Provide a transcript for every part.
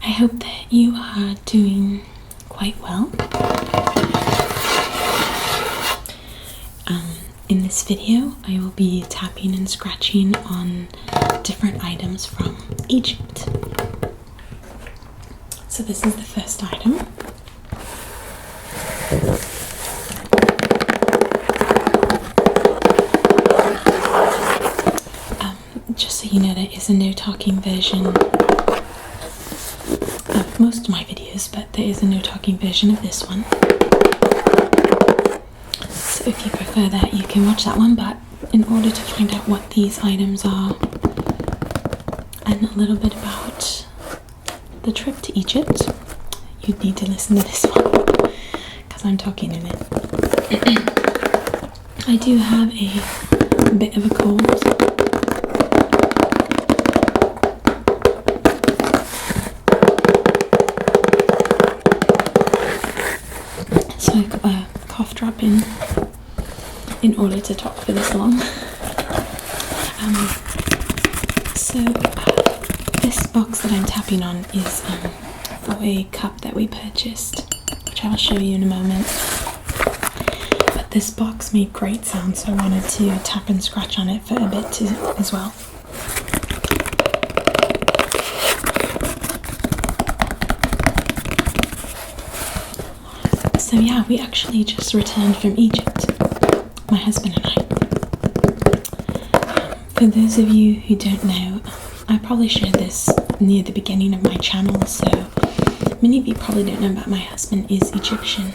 I hope that you are doing quite well. In this video, I will be tapping and scratching on different items from Egypt. So this is the first item. Just so you know, there is a no talking version of most of my videos, but there is a no talking version of this one. So if you prefer that, you can watch that one, but in order to find out what these items are and a little bit about the trip to Egypt, you'd need to listen to this one because I'm talking in it. I do have a bit of a cold. So I got a cough drop in order to talk for this long. This box that I'm tapping on is for a cup that we purchased, which I will show you in a moment. But this box made great sounds, so I wanted to tap and scratch on it for a bit too, as well. So yeah, we actually just returned from Egypt, my husband and I. For those of you who don't know, I probably shared this near the beginning of my channel, so many of you probably don't know, but my husband is Egyptian.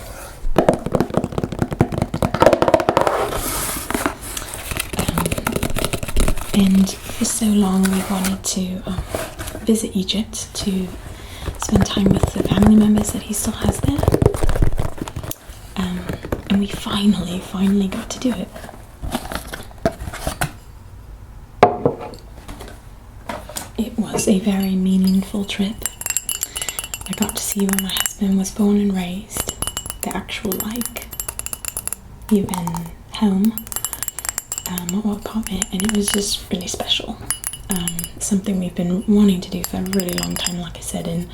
And for so long we wanted to visit Egypt to spend time with the family members that he still has there. And we finally got to do it. It was a very meaningful trip. I got to see where my husband was born and raised, the actual even home, or apartment, and it was just really special. Something we've been wanting to do for a really long time, like I said, and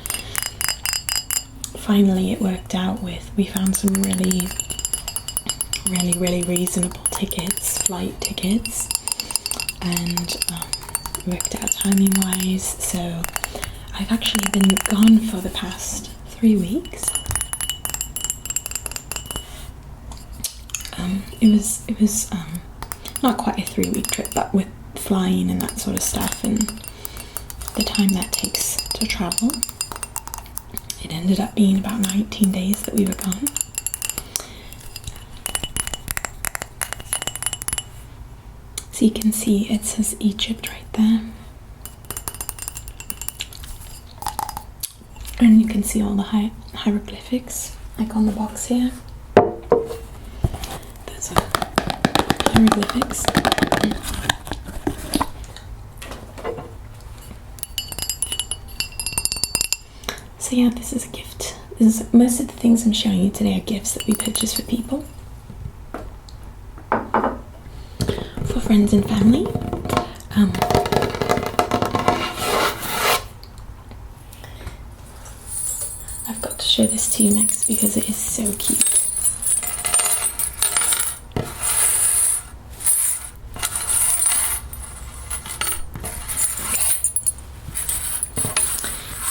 finally it worked out we found some really reasonable flight tickets, and worked out timing wise. So I've actually been gone for the past 3 weeks. It was not quite a 3-week trip, but with flying and that sort of stuff and the time that takes to travel, it ended up being about 19 days that we were gone. So you can see it says Egypt right there. And you can see all the hieroglyphics, like on the box here. Those are hieroglyphics. So yeah, this is a gift. Most of the things I'm showing you today are gifts that we purchased for people. For friends and family. I've got to show this to you next because it is so cute.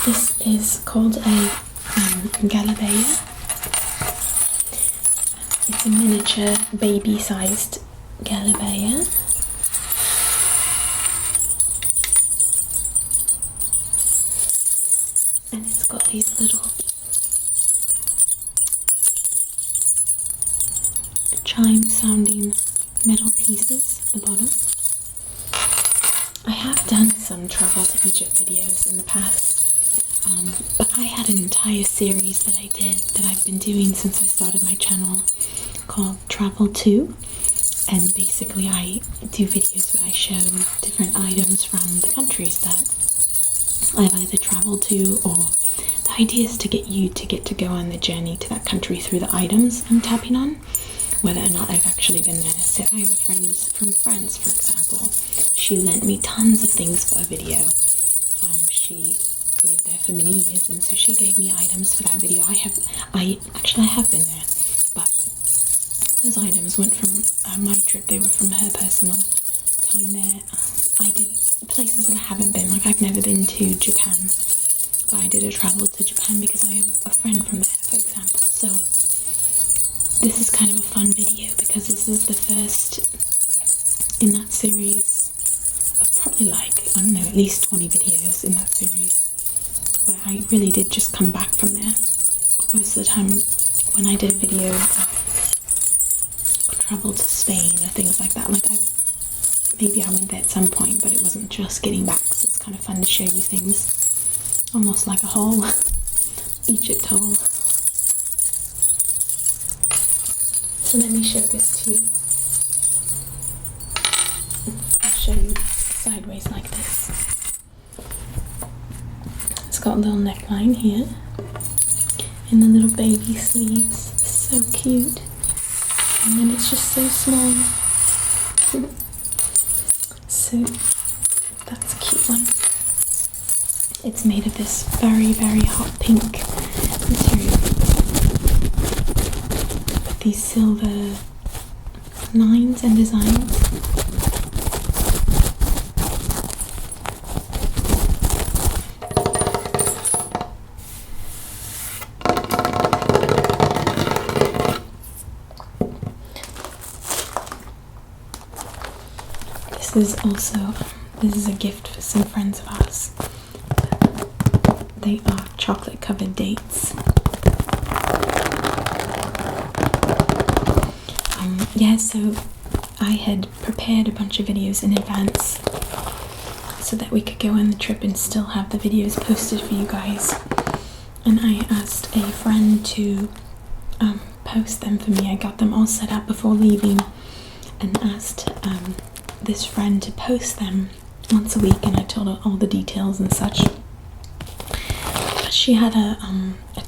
This is called a Galabaya. It's a miniature baby-sized Galabaya. And it's got these little chime sounding metal pieces at the bottom. I have done some travel to Egypt videos in the past, but I had an entire series that I did that I've been doing since I started my channel called Travel To, and basically I do videos where I show different items from the countries that I've either traveled to, or the idea is to get you to go on the journey to that country through the items I'm tapping on, whether or not I've actually been there. So I have a friend from France, for example. She lent me tons of things for a video. She lived there for many years, and so she gave me items for that video. I have been there, but those items weren't from my trip, they were from her personal time there. I did places that I haven't been, like I've never been to Japan, but I did a travel to Japan because I have a friend from there, for example. So this is kind of a fun video because this is the first in that series of probably like, I don't know, at least 20 videos in that series where I really did just come back from there. Most of the time when I did a video of travel to Spain or things like that, like maybe I went there at some point, but it wasn't just getting back, so it's kind of fun to show you things, almost like a haul, Egypt haul. So let me show this to you. I'll show you sideways like this. It's got a little neckline here and the little baby sleeves, so cute. And then it's just so small. So that's a cute one. It's made of this very, very hot pink material with these silver lines and designs. This is a gift for some friends of ours. They are chocolate covered dates. Yeah, so I had prepared a bunch of videos in advance so that we could go on the trip and still have the videos posted for you guys. And I asked a friend to post them for me. I got them all set up before leaving and asked this friend to post them once a week, and I told her all the details and such. But she had a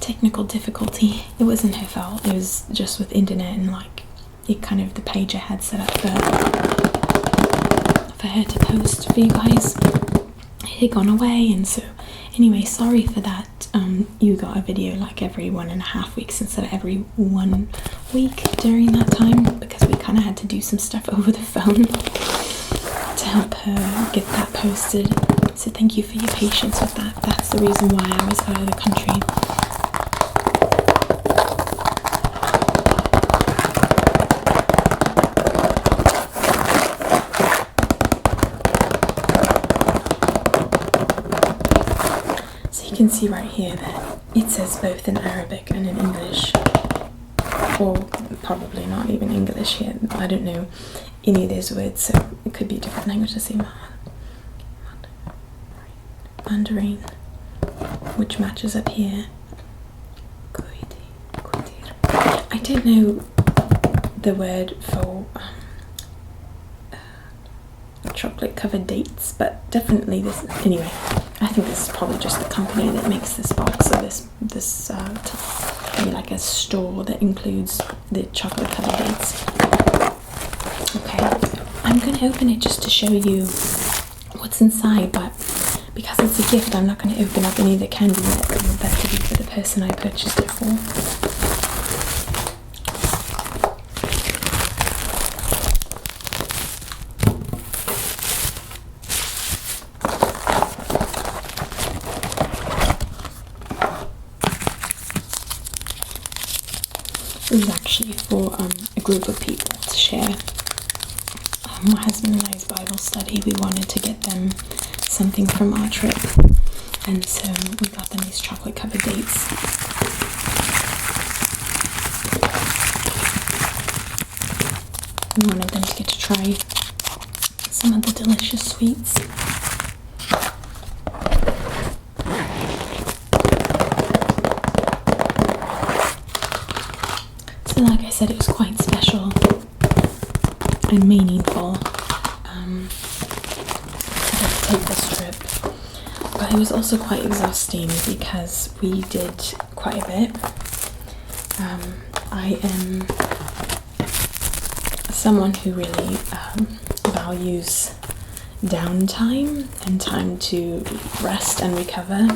technical difficulty. It wasn't her fault, it was just with internet and like it kind of the page I had set up for her to post for you guys. It had gone away, and so anyway, sorry for that. You got a video like every 1.5 weeks instead of every 1 week during that time, because we kind of had to do some stuff over the phone to help her get that posted. So thank you for your patience with that. That's the reason why I was out of the country. So you can see right here that it says both in Arabic and in English, or probably not even English here. I don't know any of those words, so it could be different languages. Mandarin, which matches up here. I don't know the word for chocolate covered dates, but definitely this. Anyway, I think this is probably just the company that makes this box, or this maybe like a store that includes the chocolate covered dates. Okay, I'm going to open it just to show you what's inside, but because it's a gift, I'm not going to open up any of the candy yet. I want that to be for the person I purchased it for. This is actually for a group of people to share. My husband and I's Bible study, we wanted to get them something from our trip, and so we got them these chocolate covered dates. We wanted them to get to try some of the delicious sweets. So like I said, it was quite special and meaningful to take this trip, but it was also quite exhausting because we did quite a bit. I am someone who really values downtime and time to rest and recover.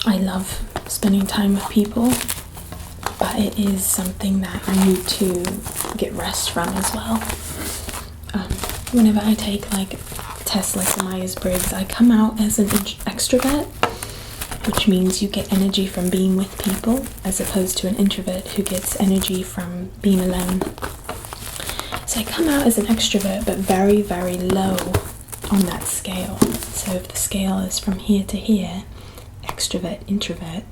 I love spending time with people, but it is something that I need to get rest from as well. Whenever I take like tests like the Myers-Briggs, I come out as an extrovert, which means you get energy from being with people, as opposed to an introvert who gets energy from being alone. So I come out as an extrovert, but very, very low on that scale. So if the scale is from here to here, extrovert, introvert,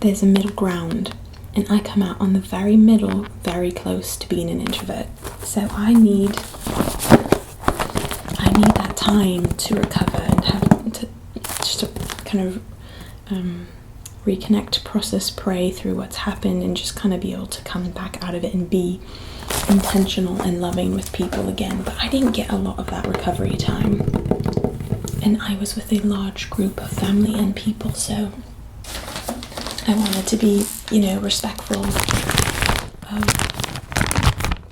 there's a middle ground, and I come out on the very middle, very close to being an introvert. So I need that time to recover and have to just to kind of reconnect, process, pray through what's happened, and just kind of be able to come back out of it and be intentional and loving with people again. But I didn't get a lot of that recovery time, and I was with a large group of family and people, so I wanted to be, respectful of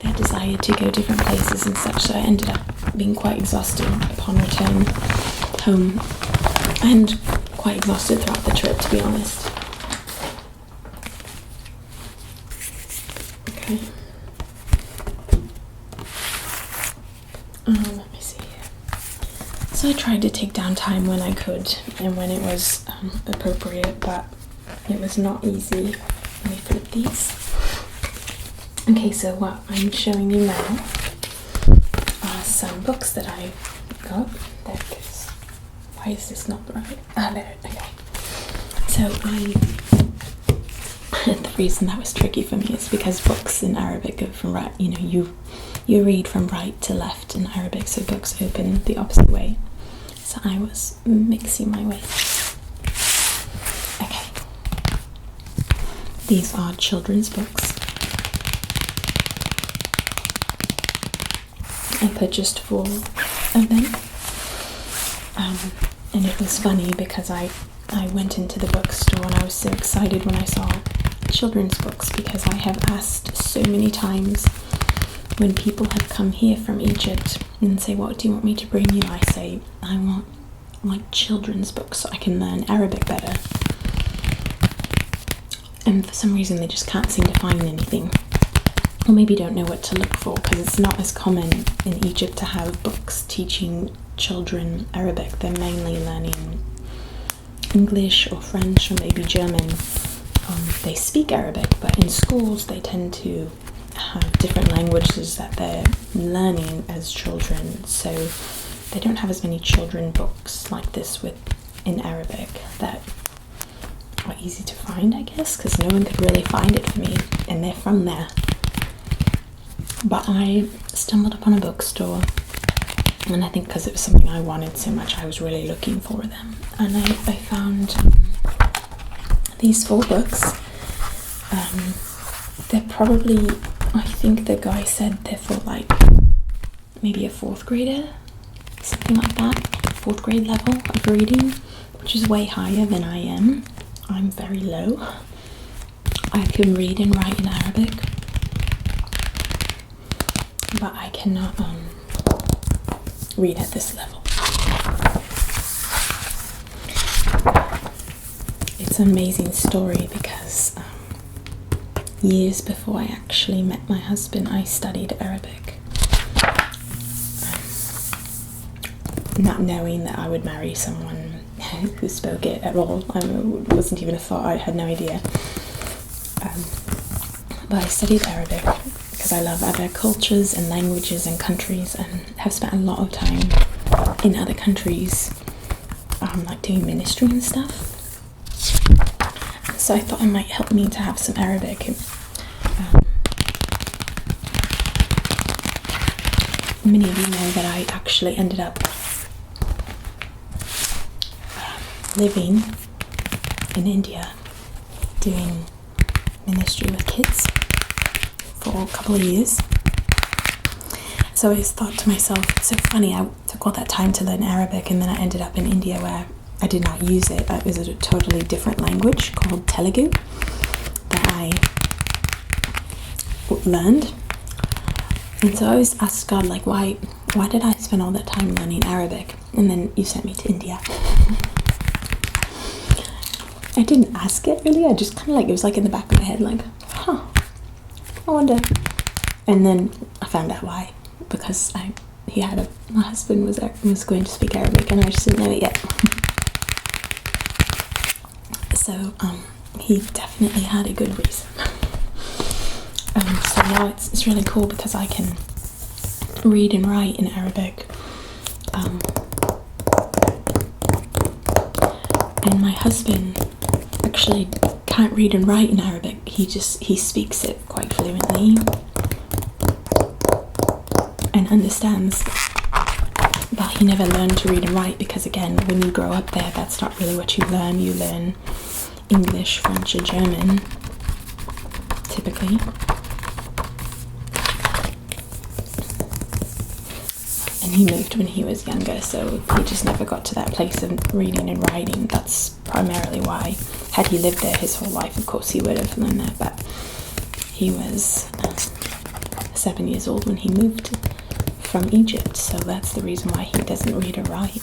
their desire to go different places and such. So I ended up being quite exhausted upon return home, and quite exhausted throughout the trip, to be honest. Okay. Let me see here. So I tried to take down time when I could and when it was appropriate, but it was not easy. Let me flip these. Okay, so what I'm showing you now are some books that I got. There it goes. Why is this not right? There. Okay. So the reason that was tricky for me is because books in Arabic go from right. You read from right to left in Arabic, so books open the opposite way. So I was mixing my way. Okay. These are children's books. I purchased 4 of them. And it was funny because I went into the bookstore and I was so excited when I saw children's books, because I have asked so many times when people have come here from Egypt and say, what do you want me to bring you? I say, I want like children's books so I can learn Arabic better. And for some reason they just can't seem to find anything. Or maybe don't know what to look for, because it's not as common in Egypt to have books teaching children Arabic. They're mainly learning English or French or maybe German. They speak Arabic, but in schools they tend to have different languages that they're learning as children, so they don't have as many children books like this in Arabic that are easy to find, I guess, because no one could really find it for me, and they're from there. But I stumbled upon a bookstore, and I think because it was something I wanted so much, I was really looking for them, and I found these 4 books. They're probably, I think the guy said they're for like maybe a 4th grader, something like that, 4th grade level of reading, which is way higher than I am. I'm very low. I can read and write in Arabic, but I cannot read at this level. It's an amazing story because years before I actually met my husband, I studied Arabic. Not knowing that I would marry someone who spoke it at all. It wasn't even a thought, I had no idea. But I studied Arabic because I love other cultures and languages and countries, and have spent a lot of time in other countries, like doing ministry and stuff. So I thought it might help me to have some Arabic. Many of you know that I actually ended up living in India doing ministry with kids for a couple of years. So I just thought to myself, it's so funny, I took all that time to learn Arabic, and then I ended up in India where I did not use it. It was a totally different language called Telugu that I learned. And so I always asked God, like, why did I spent all that time learning Arabic, and then you sent me to India. I didn't ask it really, I just kind of like, it was like in the back of my head, like, huh, I wonder. And then I found out why, because my husband was going to speak Arabic, and I just didn't know it yet. So he definitely had a good reason. So now it's really cool because I can read and write in Arabic. And my husband actually can't read and write in Arabic. He speaks it quite fluently and understands, but he never learned to read and write because, again, when you grow up there, that's not really what you learn. You learn English, French, or German, typically. And he moved when he was younger, so he just never got to that place of reading and writing. That's primarily why. Had he lived there his whole life, of course he would have learned that, but he was 7 years old when he moved from Egypt, so that's the reason why he doesn't read or write.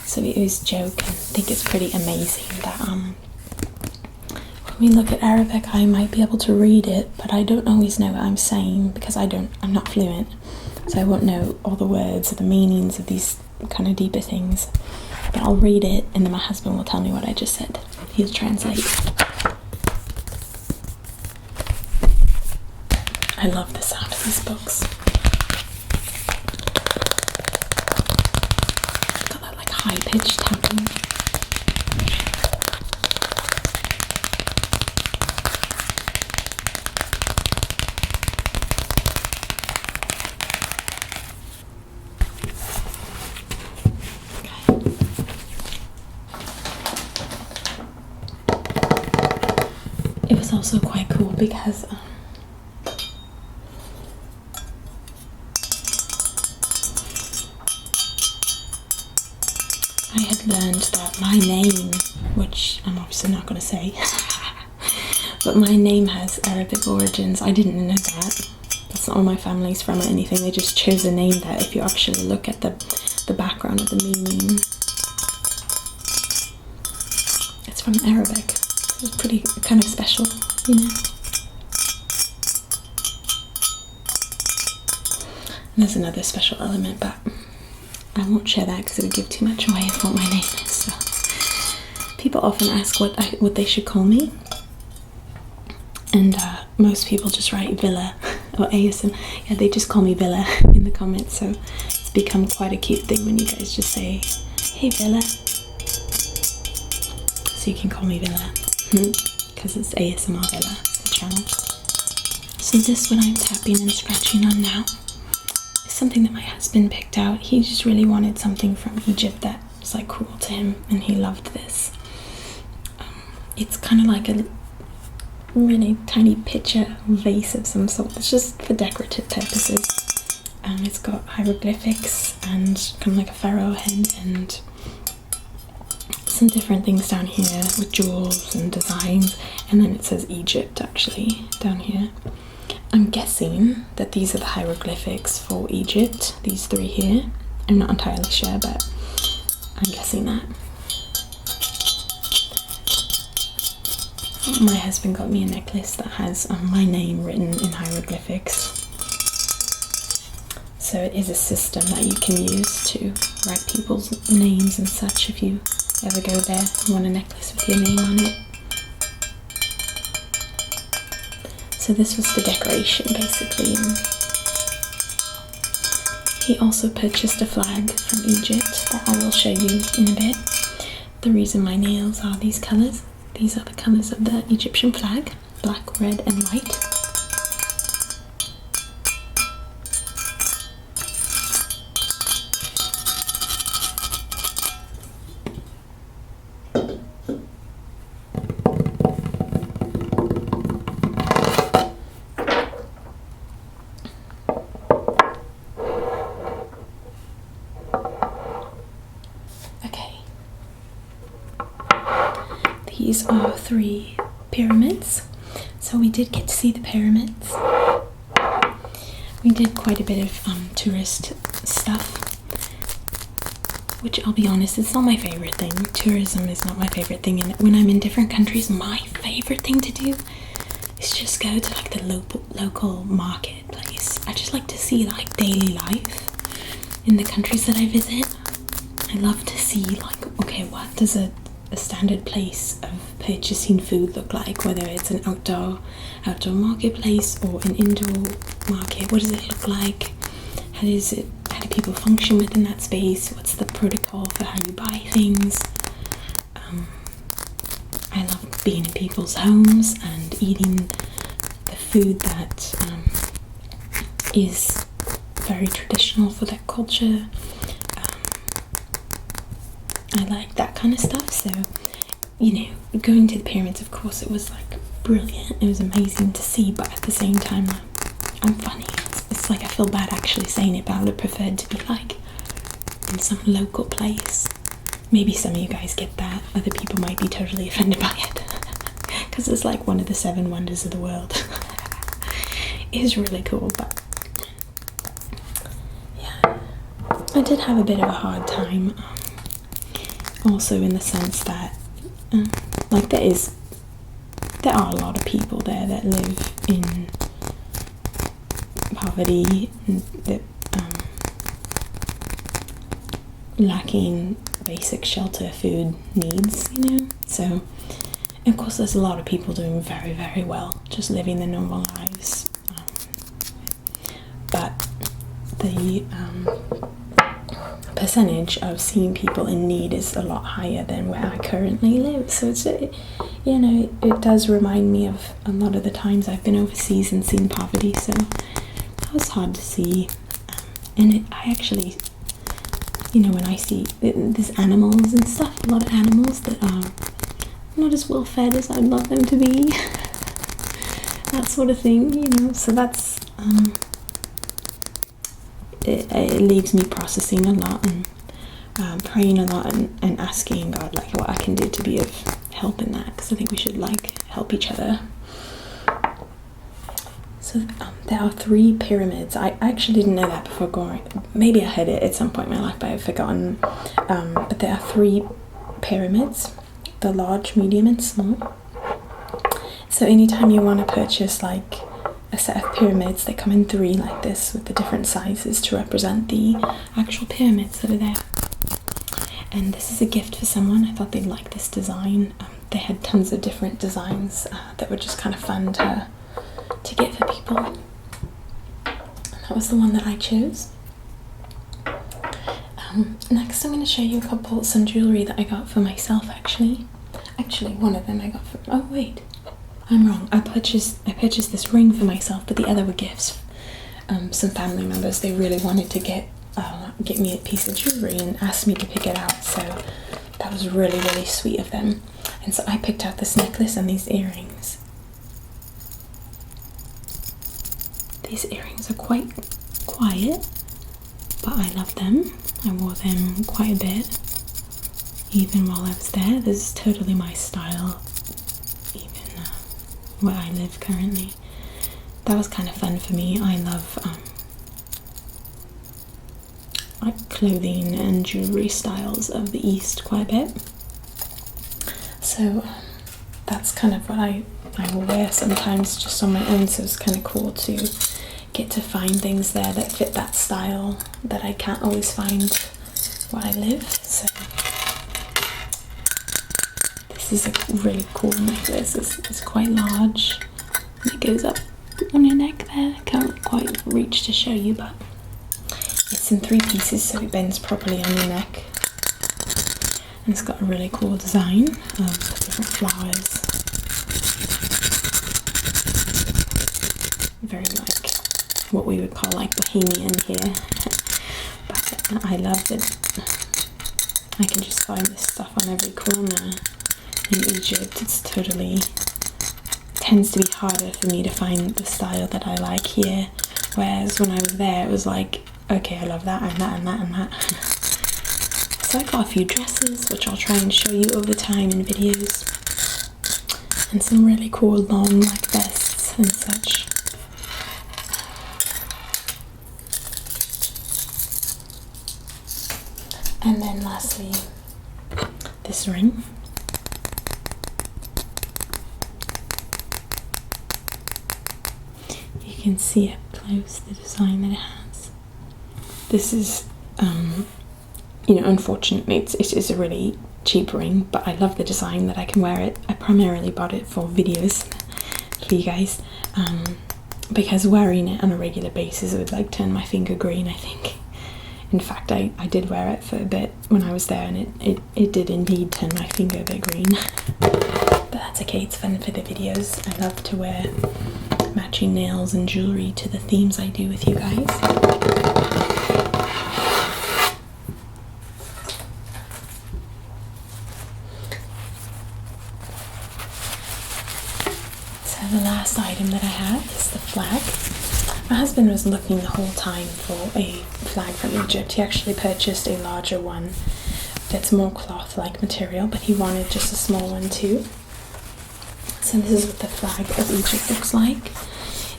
So we always joke and think it's pretty amazing that when we look at Arabic, I might be able to read it, but I don't always know what I'm saying because I'm not fluent, so I won't know all the words or the meanings of these kind of deeper things. But I'll read it, and then my husband will tell me what I just said. He'll translate. I love the sound of these books. Got that like high-pitched tapping. It was also quite cool because I had learned that my name, which I'm obviously not going to say, but my name has Arabic origins. I didn't know that. That's not where my family's from or anything. They just chose a name that, if you actually look at the background of the meaning, it's from Arabic. It's pretty kind of special, you know. And there's another special element, but I won't share that because it would give too much away of what my name is. So people often ask what they should call me, and most people just write Villa or ASM. Yeah, they just call me Villa in the comments. So it's become quite a cute thing when you guys just say, "Hey Villa," so you can call me Villa. Because it's ASMRVilla, it's the channel. So this, what I'm tapping and scratching on now, is something that my husband picked out. He just really wanted something from Egypt that was like cool to him, and he loved this. It's kind of like a really tiny picture vase of some sort. It's just for decorative purposes. It's got hieroglyphics and kind of like a pharaoh head and some different things down here with jewels and designs, and then it says Egypt actually down here. I'm guessing that these are the hieroglyphics for Egypt, these three here. I'm not entirely sure, but I'm guessing that. My husband got me a necklace that has my name written in hieroglyphics. So it is a system that you can use to write people's names and such if you ever go there and want a necklace with your name on it. So this was the decoration basically. He also purchased a flag from Egypt that I will show you in a bit. The reason my nails are these colours, these are the colours of the Egyptian flag, black, red and white. These are 3 pyramids, so we did get to see the pyramids. We did quite a bit of tourist stuff. which I'll be honest, it's not my favorite thing. Tourism is not my favorite thing, and when I'm in different countries, my favorite thing to do is just go to like the local marketplace. I just like to see like daily life in the countries that I visit. I love to see like, okay, what does a standard place of purchasing food look like, whether it's an outdoor marketplace or an indoor market. What does it look like? How do people function within that space? What's the protocol for how you buy things? I love being in people's homes and eating the food that is very traditional for that culture. I like that kind of stuff. So, you know, going to the pyramids, of course, it was like brilliant. It was amazing to see, but at the same time, I'm funny. It's like I feel bad actually saying it, but I would have preferred to be like in some local place. Maybe some of you guys get that. Other people might be totally offended by it because it's like one of the 7 wonders of the world. It is really cool, but yeah, I did have a bit of a hard time. Also in the sense that like there are a lot of people there that live in poverty and that lacking basic shelter, food needs, you know. So of course there's a lot of people doing very, very well, just living their normal lives, but the percentage of seeing people in need is a lot higher than where I currently live. So it's, you know, it does remind me of a lot of the times I've been overseas and seen poverty. So that was hard to see. And I actually, you know, when I see there's animals and stuff, a lot of animals that are not as well fed as I'd love them to be, that sort of thing, you know. So that's it leaves me processing a lot and praying a lot and asking God like what I can do to be of help in that, because I think we should like help each other. So there are 3 pyramids. I actually didn't know that before going. Maybe I heard it at some point in my life, but I've forgotten. But there are 3 pyramids: the large, medium, and small. So anytime you want to purchase like a set of pyramids, they come in 3 like this with the different sizes to represent the actual pyramids that are there. And this is a gift for someone. I thought they'd like this design. They had tons of different designs that were just kind of fun to get for people. And that was the one that I chose. Next I'm going to show you some jewellery that I got for myself actually. Actually, one of them I got for, oh wait, I'm wrong. I purchased this ring for myself, but the other were gifts. Some family members, they really wanted to get me a piece of jewellery and asked me to pick it out, so that was really, really sweet of them. And so I picked out this necklace and these earrings. These earrings are quite quiet, but I love them. I wore them quite a bit, even while I was there. This is totally my style, even where I live currently. That was kind of fun for me. I love like clothing and jewelry styles of the East quite a bit. So that's kind of what I will wear sometimes just on my own, so it's kind of cool to get to find things there that fit that style that I can't always find where I live. So this is a really cool necklace. It's quite large and it goes up on your neck there. I can't quite reach to show you, but it's in 3 pieces so it bends properly on your neck. And it's got a really cool design of different flowers. Very like what we would call like bohemian here. But I love that I can just find this stuff on every corner in Egypt. It's tends to be harder for me to find the style that I like here, whereas when I was there it was like, okay, I love that and that and that and that. So I got a few dresses which I'll try and show you over time in videos, and some really cool long like vests and such. And then lastly, this ring. You can see up close the design that it has. This is, you know, unfortunately it is a really cheap ring, but I love the design that I can wear it. I primarily bought it for videos for you guys, because wearing it on a regular basis would like turn my finger green, I think. In fact, I did wear it for a bit when I was there, and it did indeed turn my finger a bit green. But that's okay, it's fun for the videos. I love to wear matching nails and jewellery to the themes I do with you guys. So the last item that I have is the flag. My husband was looking the whole time for a flag from Egypt. He actually purchased a larger one that's more cloth-like material, but he wanted just a small one too. So this is what the flag of Egypt looks like.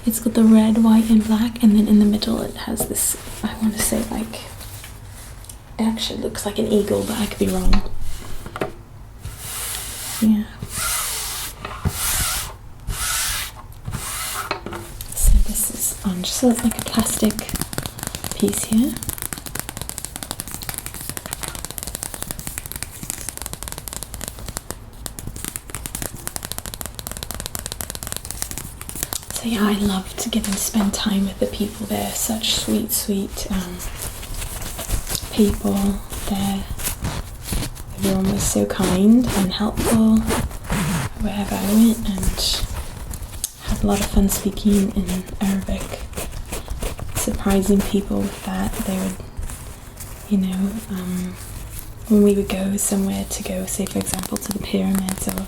It's got the red, white and black, and then in the middle it has this, I want to say like, it actually looks like an eagle, but I could be wrong. Yeah. So this is on just like a plastic piece here. So yeah, I love to get and spend time with the people there. Such sweet, sweet people there. Everyone was so kind and helpful wherever I went, and had a lot of fun speaking in Arabic. Surprising people with that. They would, you know, when we would go somewhere to go, say for example, to the pyramids or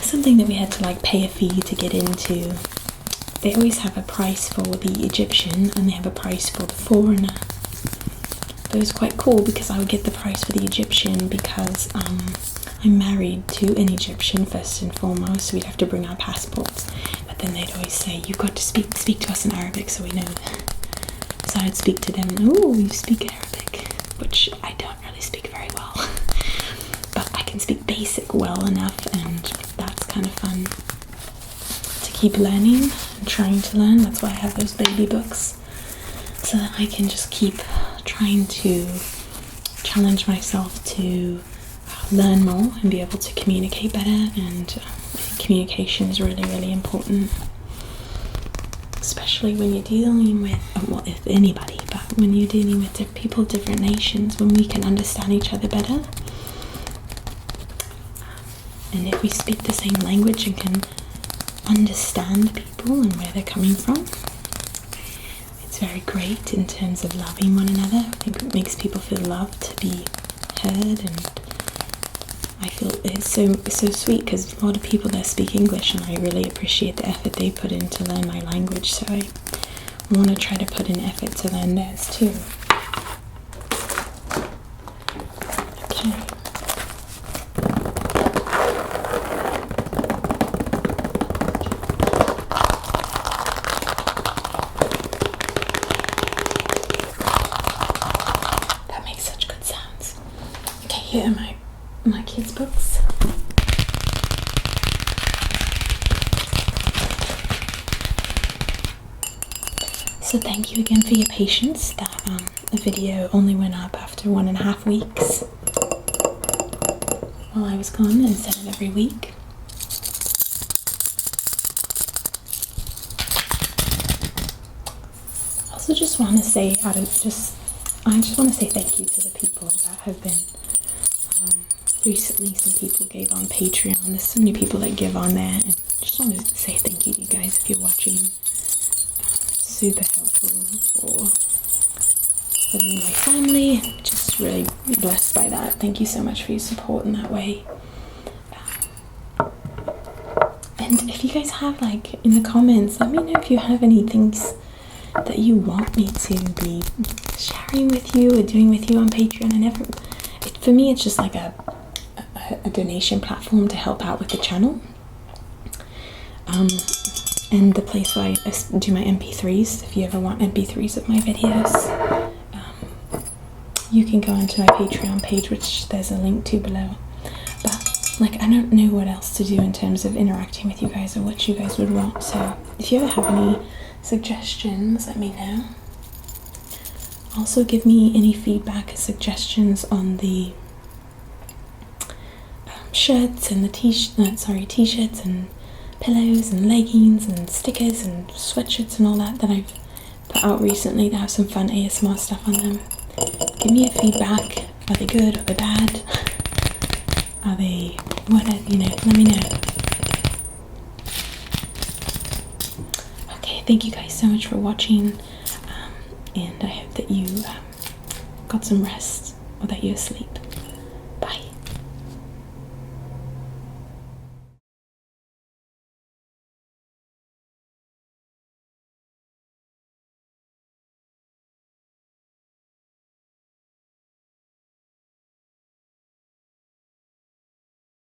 something that we had to like pay a fee to get into, they always have a price for the Egyptian and they have a price for the foreigner. But it was quite cool because I would get the price for the Egyptian because I'm married to an Egyptian first and foremost, so we'd have to bring our passports. But then they'd always say, you've got to speak to us in Arabic so we know. So I'd speak to them, oh, you speak Arabic, which I don't really speak very well. But I can speak basic well enough, and that's kind of fun to keep learning and trying to learn. That's why I have those baby books, so that I can just keep trying to challenge myself to learn more and be able to communicate better. And communication is really, really important, especially when you're dealing with, well, if anybody, but when you're dealing with people of different nations, when we can understand each other better. And if we speak the same language and can understand people and where they're coming from, it's very great in terms of loving one another. I think it makes people feel loved to be heard, and I feel it's so sweet because a lot of people there speak English, and I really appreciate the effort they put in to learn my language, so I want to try to put in effort to learn theirs too. Okay. Here are my kids' books. So thank you again for your patience. That the video only went up after 1.5 weeks while I was gone instead of every week. I also just want to say, I just want to say thank you to the people that have been. Recently, some people gave on Patreon. There's so many people that give on there, and just want to say thank you to you guys if you're watching. Super helpful for me and my family. Just really blessed by that. Thank you so much for your support in that way. And if you guys have, like, in the comments, let me know if you have any things that you want me to be sharing with you or doing with you on Patreon. For me, it's just like a donation platform to help out with the channel, and the place where I do my MP3s. If you ever want MP3s of my videos, you can go onto my Patreon page, which there's a link to below. But like, I don't know what else to do in terms of interacting with you guys or what you guys would want. So if you ever have any suggestions, let me know. Also, give me any feedback or suggestions on the shirts and the t-shirts and pillows and leggings and stickers and sweatshirts and all that I've put out recently that have some fun ASMR stuff on them. Give me a feedback. Are they good? Are they bad? Are they whatever? You know, let me know. Okay, thank you guys so much for watching, and I hope that you got some rest or that you're asleep.